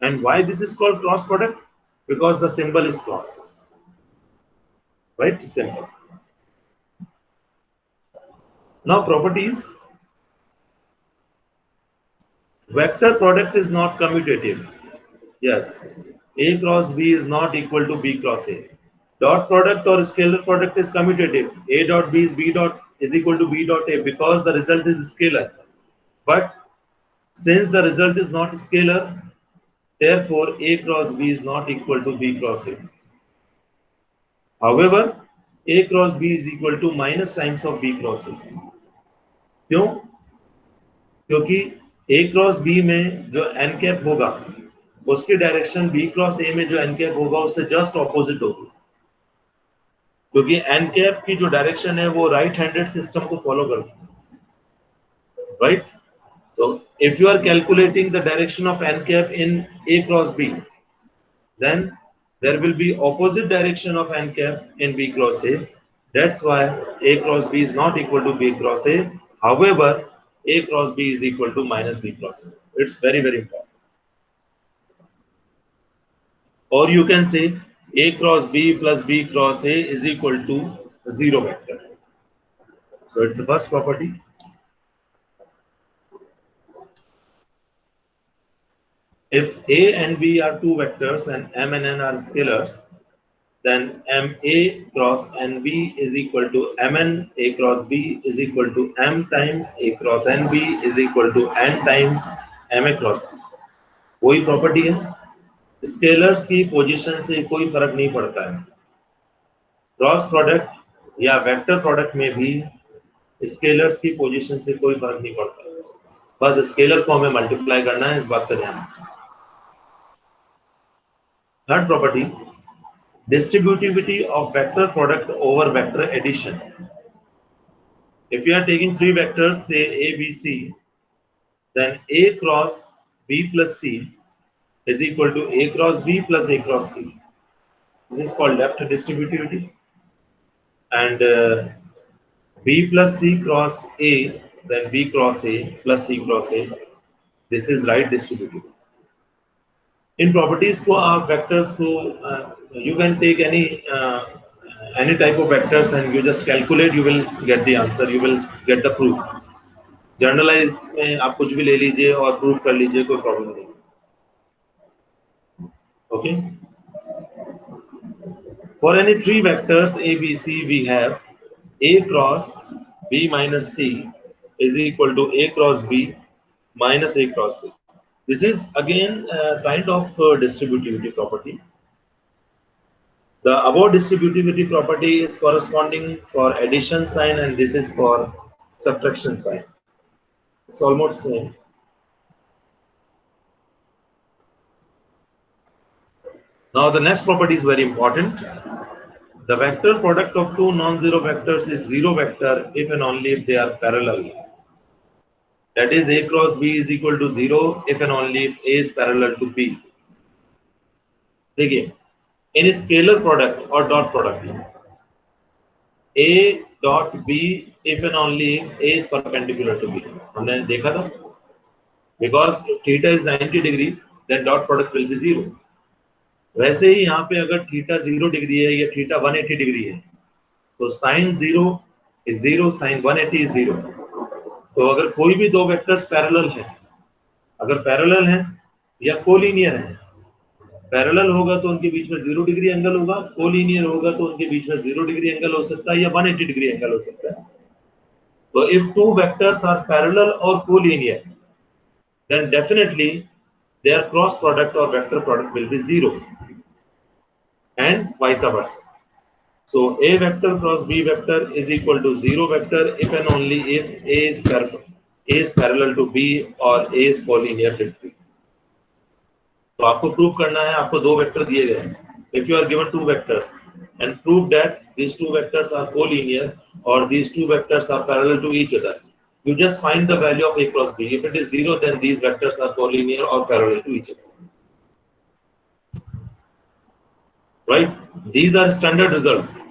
Speaker 1: And why this is called cross product? Because the symbol is cross. Right? Simple. Now properties. Vector product is not commutative. Yes. A cross B is not equal to B cross A. Dot product or scalar product is commutative. A dot B is B dot is equal to B dot A because the result is scalar. But since the result is not scalar, therefore A cross B is not equal to B cross A. However, A cross B is equal to minus times of B cross A. क्यों? क्योंकि A cross B में जो n cap होगा उसकी direction B cross A में जो n cap होगा उससे जस्ट ऑपोजिट होगी, क्योंकि n कैप की जो डायरेक्शन है वो राइट हैंडेड सिस्टम को फॉलो करती है, right? So if you are calculating the direction of n cap in A cross B, then there will be opposite direction of n cap in B cross A. That's why A cross B is not equal to B cross A. However, A cross B is equal to minus B cross A. It's very, very important. Or you can say A cross B plus B cross A is equal to 0 vector. So it's the first property. If A and B are two vectors and M and N are scalars, then MA cross NB is equal to MN A cross B is equal to M times A cross NB is equal to N times MA cross B. कोई property है, scalars की position से कोई फर्क नहीं पड़ता है. Cross product या वेक्टर प्रोडक्ट में भी स्केलर्स की पोजीशन से कोई फर्क नहीं पड़ता, बस स्केलर को हमें मल्टीप्लाई करना है, इस बात का ध्यान. Third property, distributivity of vector product over vector addition. If you are taking three vectors, say A, B, C, then A cross B plus C is equal to A cross B plus A cross C. This is called left distributivity. And B plus C cross A, then B cross A plus C cross A. This is right distributivity. In properties को आप vectors को you can take any type of vectors and you just calculate, you will get the answer, you will get the proof. Generalize में आप कुछ भी ले लीजिए और proof कर लीजिए, कोई problem नहीं. Okay. For any three vectors A, B, C, we have A cross B minus C is equal to A cross B minus A cross C. This is again a kind of distributivity property. The above distributivity property is corresponding for addition sign and this is for subtraction sign. It's almost same. Now the next property is very important. The vector product of two non-zero vectors is zero vector if and only if they are parallel. That is A cross B is equal to 0 if and only if A is parallel to B. देखिए, in a scalar product or dot product, A dot B if and only if A is perpendicular to B. हमने देखा था. Because if theta is 90 degree, then dot product will be 0. वैसे ही यहाँ पे अगर theta 0 degree है या theta 180 degree है, तो साइन 0 is 0, साइन 180 is 0. तो अगर कोई भी दो वेक्टर्स पैरेलल हैं, अगर पैरेलल हैं या कोलिनियर हैं, पैरेलल होगा तो उनके बीच में 0 डिग्री एंगल होगा, कोलिनियर होगा तो उनके बीच में 0 डिग्री एंगल हो सकता है या 180 डिग्री एंगल हो सकता है. तो if two vectors are parallel or collinear, then definitely their cross product or vector product will be 0 and vice versa. So A vector cross B vector is equal to 0 vector if and only if A is parallel to B or A is collinear with B. तो आपको proof करना है, आपको दो vector दिए गए हैं. If you are given two vectors and prove that these two vectors are collinear or these two vectors are parallel to each other, you just find the value of A cross B. If it is 0, then these vectors are collinear or parallel to each other. Right? These are standard results.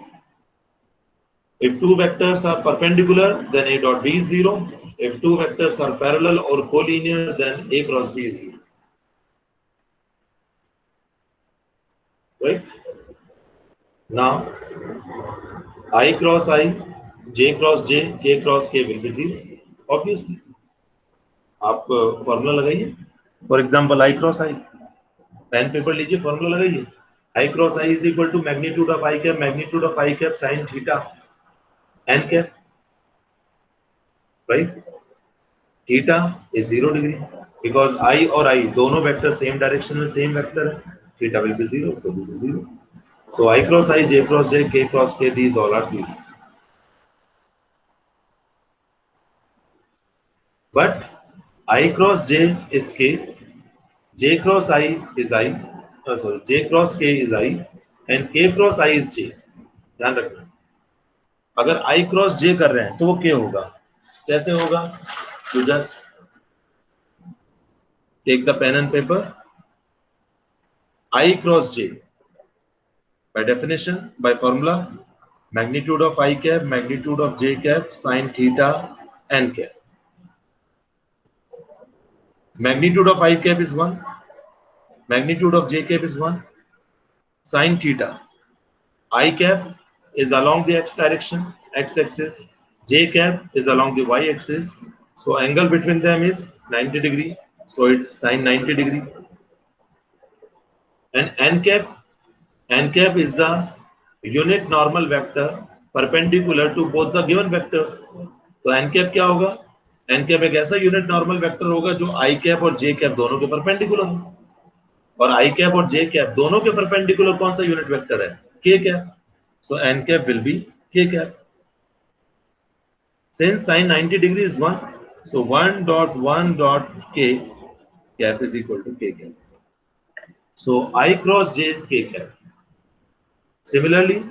Speaker 1: If two vectors are perpendicular, then A dot B is 0. If two vectors are parallel or collinear, then A cross B is 0. Right? Now, I cross I, J cross J, K cross K will be 0. Obviously. आप formula लगाइए. For example I cross I. Pen paper लीजिए, formula लगाइए. I cross I is equal to magnitude of I cap sin theta n cap. Right? Theta is 0 degree because I और I दोनों vector same direction में same vector है. Theta will be 0, so this is 0. So I cross I, J cross J, K cross K, these all are 0. But I cross J is K, J cross I is I, J cross K is I, and K cross I is J. ध्यान रखना, अगर I cross J कर रहे हैं तो वो K होगा. कैसे होगा? You just take the pen and paper. I cross J. By definition, by formula, magnitude of I cap, magnitude of J cap, sin theta n cap. Magnitude of I cap is 1. Magnitude of J cap is 1. Sin theta. I cap is along the x direction, x axis. J cap is along the y axis. So angle between them is 90 degree. So it's sin 90 degree. And n cap is the unit normal vector perpendicular to both the given vectors. तो n cap क्या होगा? n cap एक ऐसा unit normal vector होगा जो i cap और j cap दोनों के परपेंडिकुलर हो. और i cap और j cap दोनों के परपेंडिकुलर कौन सा यूनिट वेक्टर है? k cap. So n cap will be k cap. Since sin 90 degree is 1, so 1 dot 1 dot k cap is equal to k cap. So I cross j is k cap. Similarly,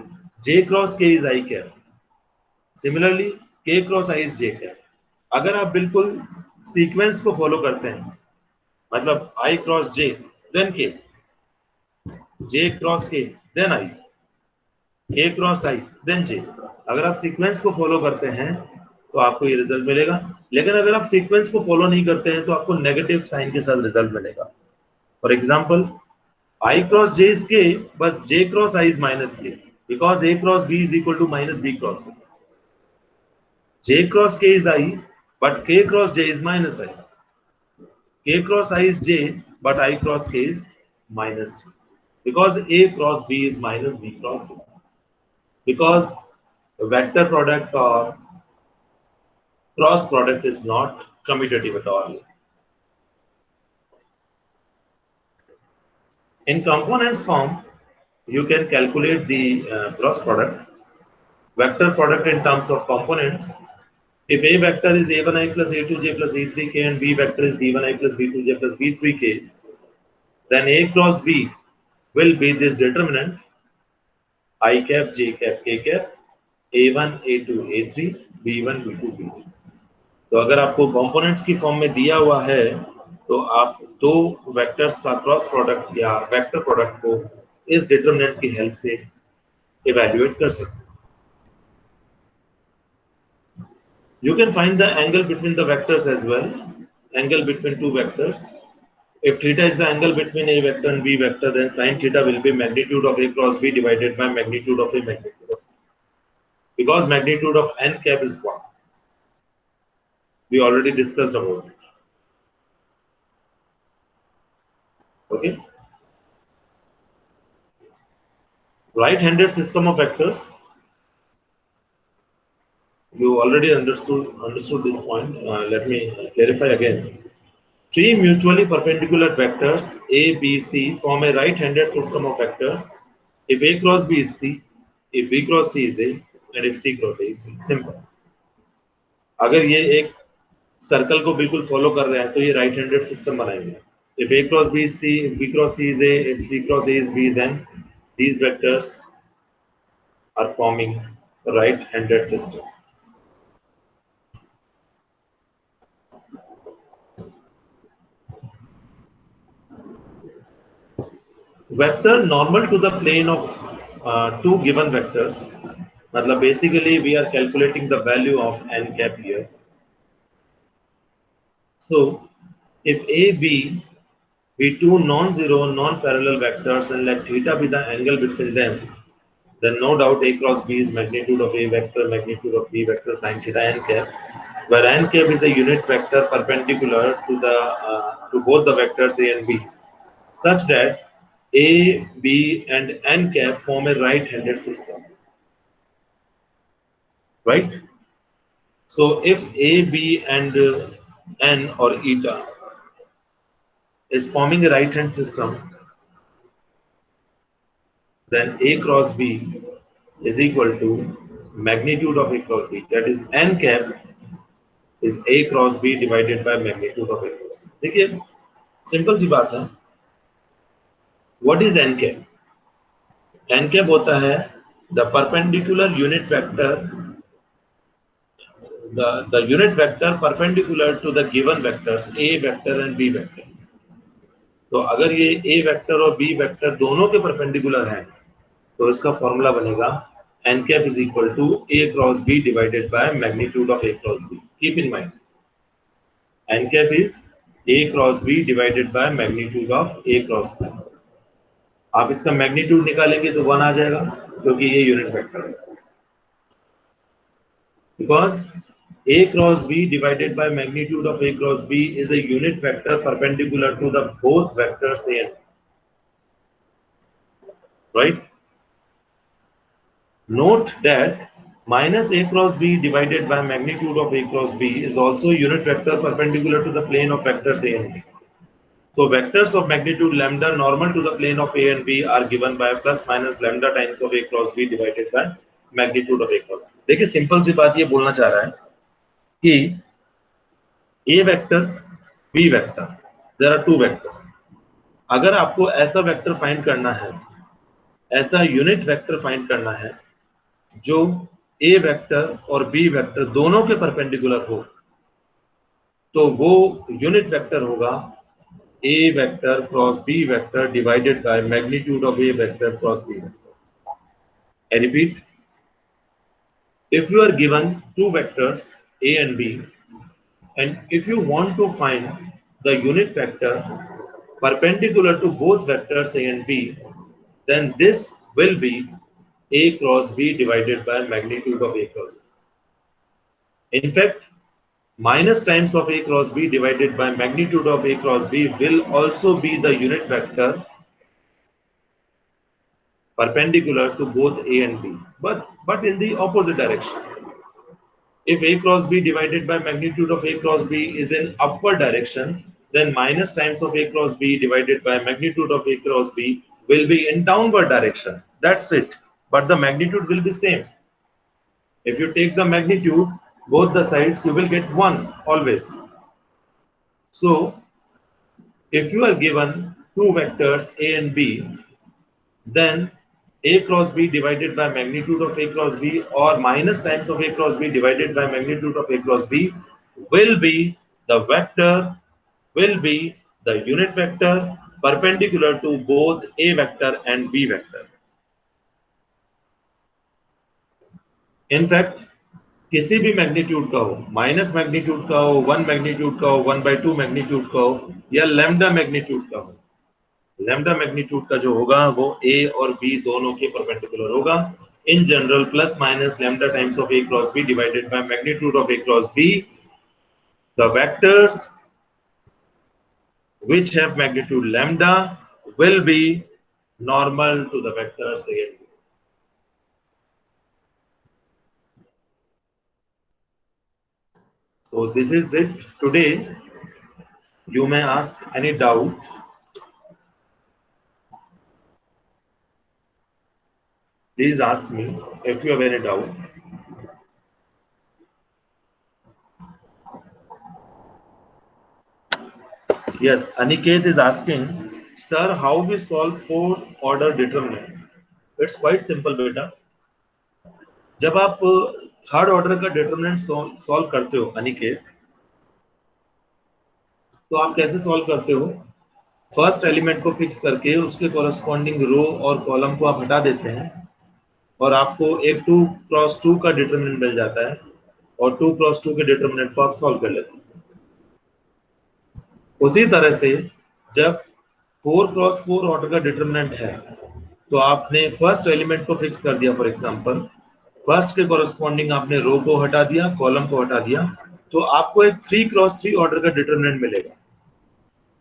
Speaker 1: j cross k is I cap. Similarly, k cross I is j cap. अगर आप बिल्कुल sequence को follow करते हैं, मतलब I cross j, then k, j cross k, then I, k cross I, then j. अगर आप sequence को फॉलो करते हैं तो आपको ये रिजल्ट मिलेगा. लेकिन अगर आप सीक्वेंस को फॉलो नहीं करते हैं तो आपको नेगेटिव साइन के साथ रिजल्ट मिलेगा. For example, I cross j is k, but j cross I is minus k because a cross b is equal to minus b cross a. J cross k is I, but k cross j is minus I. K cross I is j, but I cross k is minus j because a cross b is minus b cross a. Because the vector product or cross product is not commutative at all. In components form, you can calculate the cross product, vector product in terms of components. If A vector is A1i plus A2j plus A3k and B vector is B1i plus B2j plus B3k, then A cross B will be this determinant I cap, J cap, K cap, A1, A2, A3, B1, B2, B3. तो अगर आपको components की form में दिया हुआ है तो आप दो वेक्टर्स का क्रॉस प्रोडक्ट या वेक्टर प्रोडक्ट को इस डिटरमिनेंट की हेल्प से इवैल्यूएट कर सकते हैं. You can find the angle between the vectors as well, angle between two vectors. If theta is the angle between A vector and B vector, then sin theta will be magnitude of A cross B divided by magnitude of A magnitude of B. Because magnitude of n cap is 1. We already discussed about it. Okay. Right-handed system of vectors. You already understood this point. Let me clarify again. Three mutually perpendicular vectors A, B, C form a right-handed system of vectors if A cross B is C if B cross C is A and if C cross A is B. Simple. अगर ये एक circle को बिल्कुल follow कर रहे हैं तो ये राइट हैंडेड सिस्टम बनाएंगे. If A cross B is C, if B cross C is A, if C cross A is B, then these vectors are forming a right-handed system. Vector normal to the plane of two given vectors. मतलब basically we are calculating the value of n cap here. So if A, B be two non-zero, non-parallel vectors and let theta be the angle between them, then no doubt A cross B is magnitude of A vector, magnitude of B vector sin theta n cap, where n cap is a unit vector perpendicular to the to both the vectors A and B, such that A, B, and n cap form a right-handed system. Right? So if A, B, and n or eta is forming a right-hand system, then A cross B is equal to magnitude of A cross B. That is n cap is A cross B divided by magnitude of A cross B. देखिए simple सी बात है. What is n cap? n cap होता है the perpendicular unit vector, the unit vector perpendicular to the given vectors A vector and B vector. तो अगर ये A vector और B vector दोनों के perpendicular हैं तो इसका फॉर्मूला बनेगा n cap is equal to A cross B divided by magnitude of A cross B. Keep in mind, n cap is A cross B divided by magnitude of A cross B. आप इसका magnitude निकालेंगे तो 1 आ जाएगा क्योंकि ये unit vector है. Because A cross B divided by magnitude of A cross B is a unit vector perpendicular to the both vectors A and B. Right? Note that minus A cross B divided by magnitude of A cross B is also a unit vector perpendicular to the plane of vectors A and B. So vectors of magnitude lambda normal to the plane of A and B are given by plus minus lambda times of A cross B divided by magnitude of A cross B. देखिए simple सी बात ये बोलना चाह रहा है कि A vector B vector, there are two vectors. अगर आपको ऐसा वेक्टर फाइंड करना है, ऐसा यूनिट वेक्टर फाइंड करना है जो A वेक्टर और B वेक्टर दोनों के परपेंडिकुलर हो, तो वो यूनिट वेक्टर होगा A vector cross B vector divided by magnitude of A vector cross B vector. I repeat, if you are given two vectors A and B, and if you want to find the unit vector perpendicular to both vectors A and B, then this will be A cross B divided by magnitude of A cross B. In fact, minus times of A cross B divided by magnitude of A cross B will also be the unit vector perpendicular to both A and B, but in the opposite direction. If A cross B divided by magnitude of A cross B is in upward direction, then minus times of A cross B divided by magnitude of A cross B will be in downward direction. That's it. But the magnitude will be same. If you take the magnitude, both the sides, you will get 1 always. So, if you are given two vectors A and B, then A cross B divided by magnitude of A cross B or minus times of A cross B divided by magnitude of A cross B will be the vector, will be the unit vector perpendicular to both A vector and B vector. In fact, किसी भी magnitude का हो, minus magnitude का हो, 1 magnitude का हो, 1/2 magnitude का हो या लैम्डा मैग्नीट्यूड का हो, लैम्डा मैग्नीट्यूड का जो होगा वो A और B दोनों के परपेंडिकुलर होगा. In general, plus minus lambda times of A cross B divided by magnitude of A cross B, the vectors which have magnitude lambda will be normal to the vectors A and B. So this is it today. You may ask any doubt. Please ask me if you have any doubt. Yes, Aniket is asking, sir, how we solve four order determinants? It's quite simple, बेटा. जब आप third order का determinant solve करते हो अनिकेत, तो आप कैसे solve करते हो? फर्स्ट एलिमेंट को फिक्स करके उसके कॉरस्पॉन्डिंग रो और कॉलम को आप हटा देते हैं और आपको एक 2x2 का डिटरमिनेंट मिल जाता है और 2x2 के डिटरमिनेंट को आप सॉल्व कर लेते हैं. उसी तरह से जब 4x4 ऑर्डर का डिटरमिनेंट है तो आपने फर्स्ट एलिमेंट को फिक्स कर दिया. फॉर एग्जांपल, फर्स्ट के कॉरस्पॉन्डिंग आपने रो को हटा दिया, कॉलम को हटा दिया, तो आपको एक 3x3 ऑर्डर का डिटरमिनेंट मिलेगा.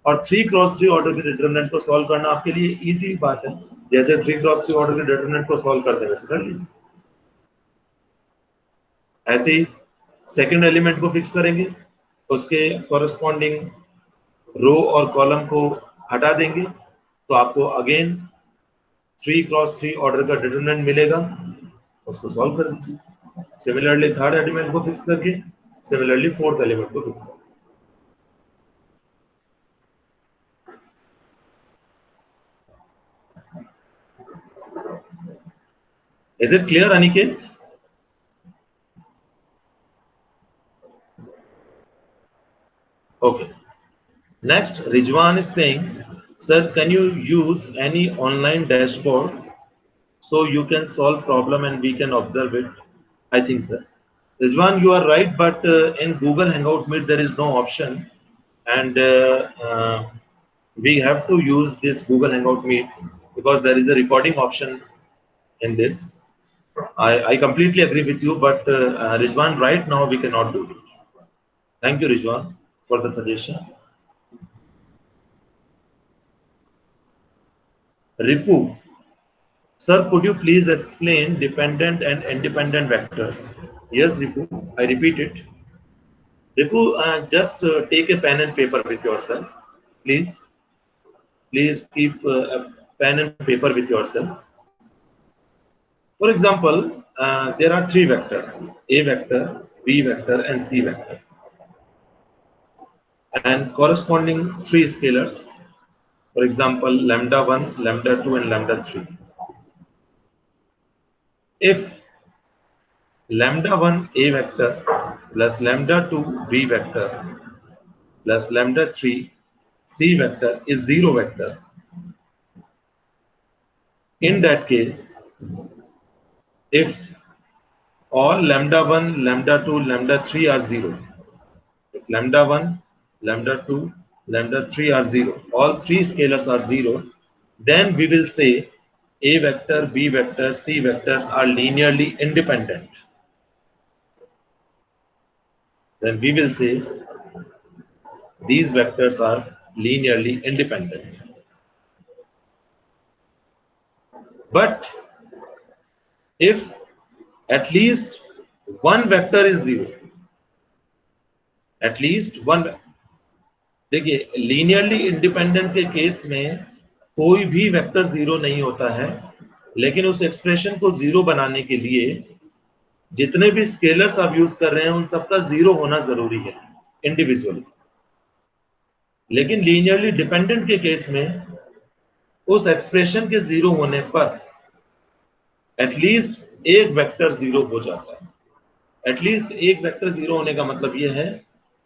Speaker 1: और 3x3 ऑर्डर के डिटरमिनेंट को सॉल्व करना आपके लिए इजी बात है. जैसे 3x3 ऑर्डर के डिटरमिनेंट को सॉल्व करते हैं वैसे कर लीजिए. ऐसे ही सेकंड एलिमेंट को फिक्स करेंगे, उसके कॉरस्पॉन्डिंग रो और कॉलम को हटा देंगे, तो आपको अगेन 3x3 ऑर्डर का डिटरमिनेंट मिलेगा, उसको सॉल्व कर दीजिए. सिमिलरली थर्ड एलिमेंट को फिक्स करके, सिमिलरली फोर्थ एलिमेंट को फिक्स करके. Is it clear, Aniket? Okay. Next, Rijwan is saying, sir, can you use any online dashboard so you can solve problem and we can observe it? I think, sir. Rijwan, you are right, but in Google Hangout Meet, there is no option. And we have to use this Google Hangout Meet because there is a recording option in this. I completely agree with you, but Rijwan, right now we cannot do it. Thank you, Rijwan, for the suggestion. Ripu, sir, could you please explain dependent and independent vectors? Yes, Ripu, I repeat it. Ripu, just take a pen and paper with yourself, please. Please keep a pen and paper with yourself. For example, there are three vectors: A vector, B vector, and C vector, and corresponding three scalars. For example, lambda1, lambda2, and lambda3. If lambda1 A vector plus lambda2 B vector plus lambda3 C vector is zero vector, in that case, if all lambda1, lambda2, lambda3 are zero, if lambda1, lambda2, lambda3 are zero, all three scalars are zero, then we will say A vector, B vector, C vectors are linearly independent. Then we will say these vectors are linearly independent. But if at least one vector is zero, at least one, देखिए linearly independent के case में कोई भी vector zero नहीं होता है, लेकिन उस एक्सप्रेशन को जीरो बनाने के लिए जितने भी स्केलर्स आप यूज कर रहे हैं उन सबका जीरो होना जरूरी है इंडिविजुअली. लेकिन लीनियरली डिपेंडेंट के केस में उस एक्सप्रेशन के जीरो होने पर एटलीस्ट एक वेक्टर जीरो हो जाता है. एटलीस्ट एक वेक्टर जीरो होने का मतलब यह है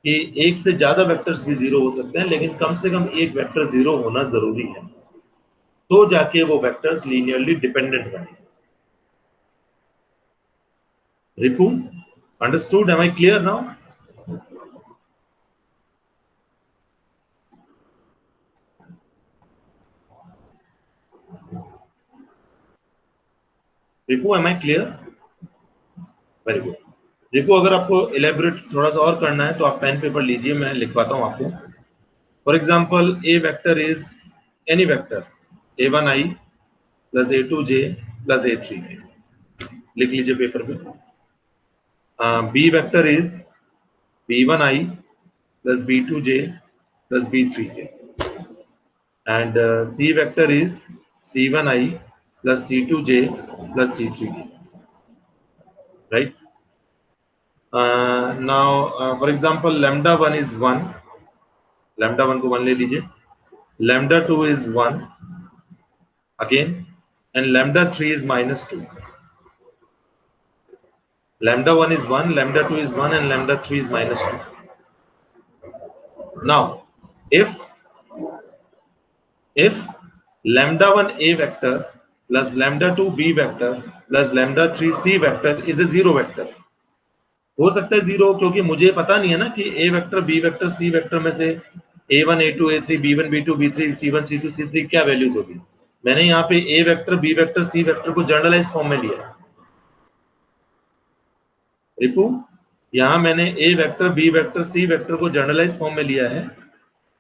Speaker 1: कि एक से ज्यादा वेक्टर्स भी जीरो हो सकते हैं, लेकिन कम से कम एक वेक्टर जीरो होना जरूरी है, तो जाके वो वेक्टर्स लीनियरली डिपेंडेंट बने. Ripu, understood? Am I clear now? Ripu, am I clear? Very good. Ripu, अगर आपको इलेबोरेट थोड़ा सा और करना है तो आप पेन पेपर लीजिए, मैं लिखवाता हूं आपको. For example, A vector is any vector a1i plus a2j plus a3k. लिख लीजिए पेपर पे. B vector is b1i plus b2j plus b3k, and c vector is c1i plus C2j plus C3k, right? Now, for example, lambda 1 is 1, lambda 1 को 1 ले लीजिए, lambda 2 is 1 again, and lambda 3 is minus 2. Lambda 1 is 1, lambda 2 is 1, and lambda 3 is minus 2. Now, if lambda 1 a vector plus lambda 2 b vector plus lambda 3 c vector is a zero vector, हो सकता है zero, क्योंकि मुझे पता नहीं है ना कि a vector b vector c vector में से a1 a2 a3 b1 b2 b3 c1 c2 c3 क्या वैल्यूज होगी। मैंने यहाँ पे a vector b vector c vector को जनरलाइज फॉर्म में लिया है। रिपू, यहाँ मैंने a vector b vector c vector को जनरलाइज फॉर्म में लिया है,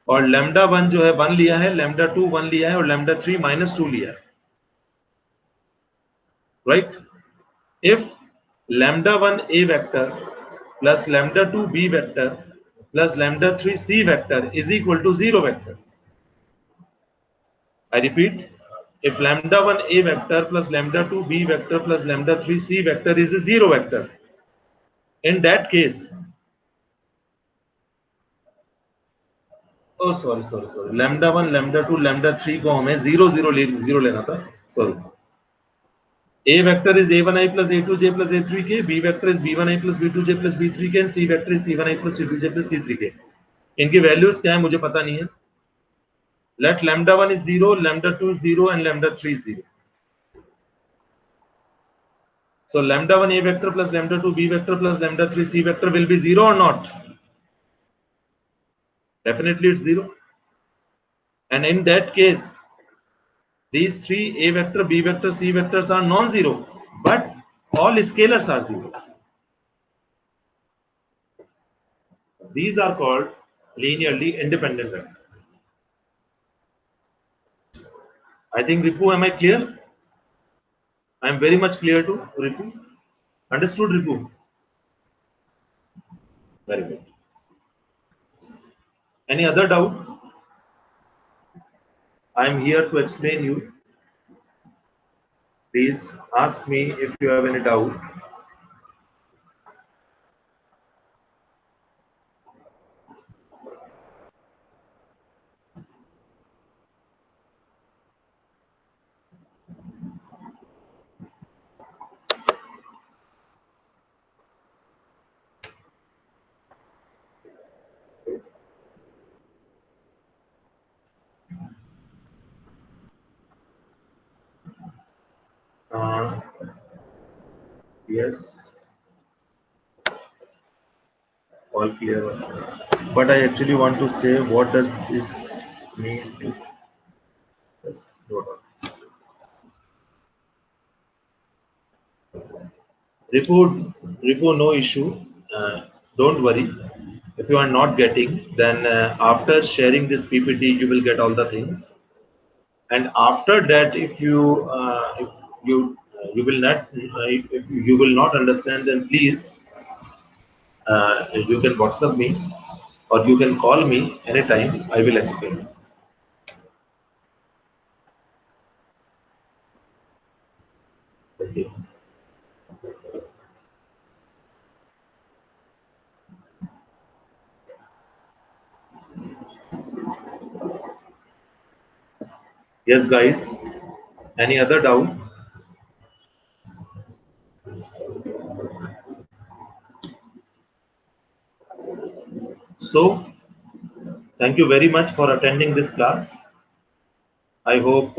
Speaker 1: और लैम्डा 1 जो है 1 लिया है, लैम्डा 2 1 लिया है, और लैम्डा 3 -2 लिया है, right. If lambda 1 a vector plus lambda 2 b vector plus lambda 3 c vector is equal to 0 vector. I repeat, if lambda 1 a vector plus lambda 2 b vector plus lambda 3 c vector is a 0 vector, in that case, oh sorry, lambda 1 lambda 2 lambda 3 को हमें 0 0 लेना था, sorry. A vector is a1i plus a2j plus a3k, b vector is b1i plus b2j plus b3k, and c vector is c1i plus c2j plus c3k. इनकी values क्या है मुझे पता नहीं है। Let lambda 1 is 0, lambda 2 is 0, and lambda 3 is 0. So lambda 1 a vector plus lambda 2 b vector plus lambda 3 c vector will be 0 or not? Definitely it's 0. And in that case, these three a vector, b vector, c vectors are non-zero, but all scalars are 0. These are called linearly independent vectors. I think, Ripu, am I clear? I am very much clear to Ripu. Understood, Ripu? Very good. Any other doubt? I am here to explain you. Please ask me if you have any doubt. Yes, all clear. But I actually want to say, what does this mean to just note down. Report, no issue. Don't worry. If you are not getting, then after sharing this PPT, you will get all the things. And after that, if you will not understand, then please you can WhatsApp me or you can call me anytime. I will explain. Okay. Yes, guys. Any other doubt? So, thank you very much for attending this class. I hope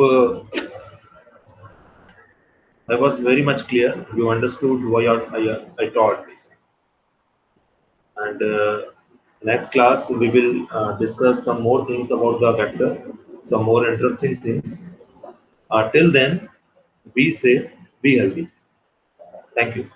Speaker 1: I was very much clear. You understood what I taught. And next class, we will discuss some more things about the vector, some more interesting things. Till then, be safe, be healthy. Thank you.